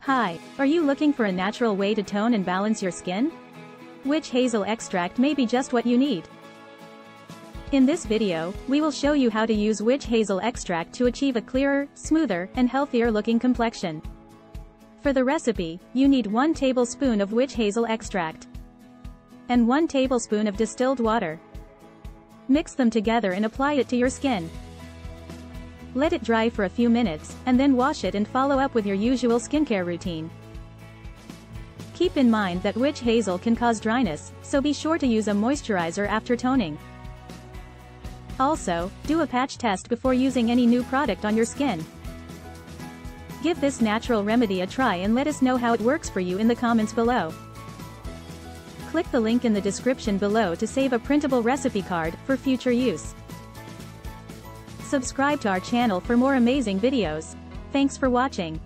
Hi, are you looking for a natural way to tone and balance your skin? Witch hazel extract may be just what you need. In this video, we will show you how to use witch hazel extract to achieve a clearer, smoother, and healthier looking complexion. For the recipe, you need 1 tablespoon of witch hazel extract and 1 tablespoon of distilled water. Mix them together and apply it to your skin. Let it dry for a few minutes, and then wash it and follow up with your usual skincare routine. Keep in mind that witch hazel can cause dryness, so be sure to use a moisturizer after toning. Also, do a patch test before using any new product on your skin. Give this natural remedy a try and let us know how it works for you in the comments below. Click the link in the description below to save a printable recipe card for future use. Subscribe to our channel for more amazing videos. Thanks for watching.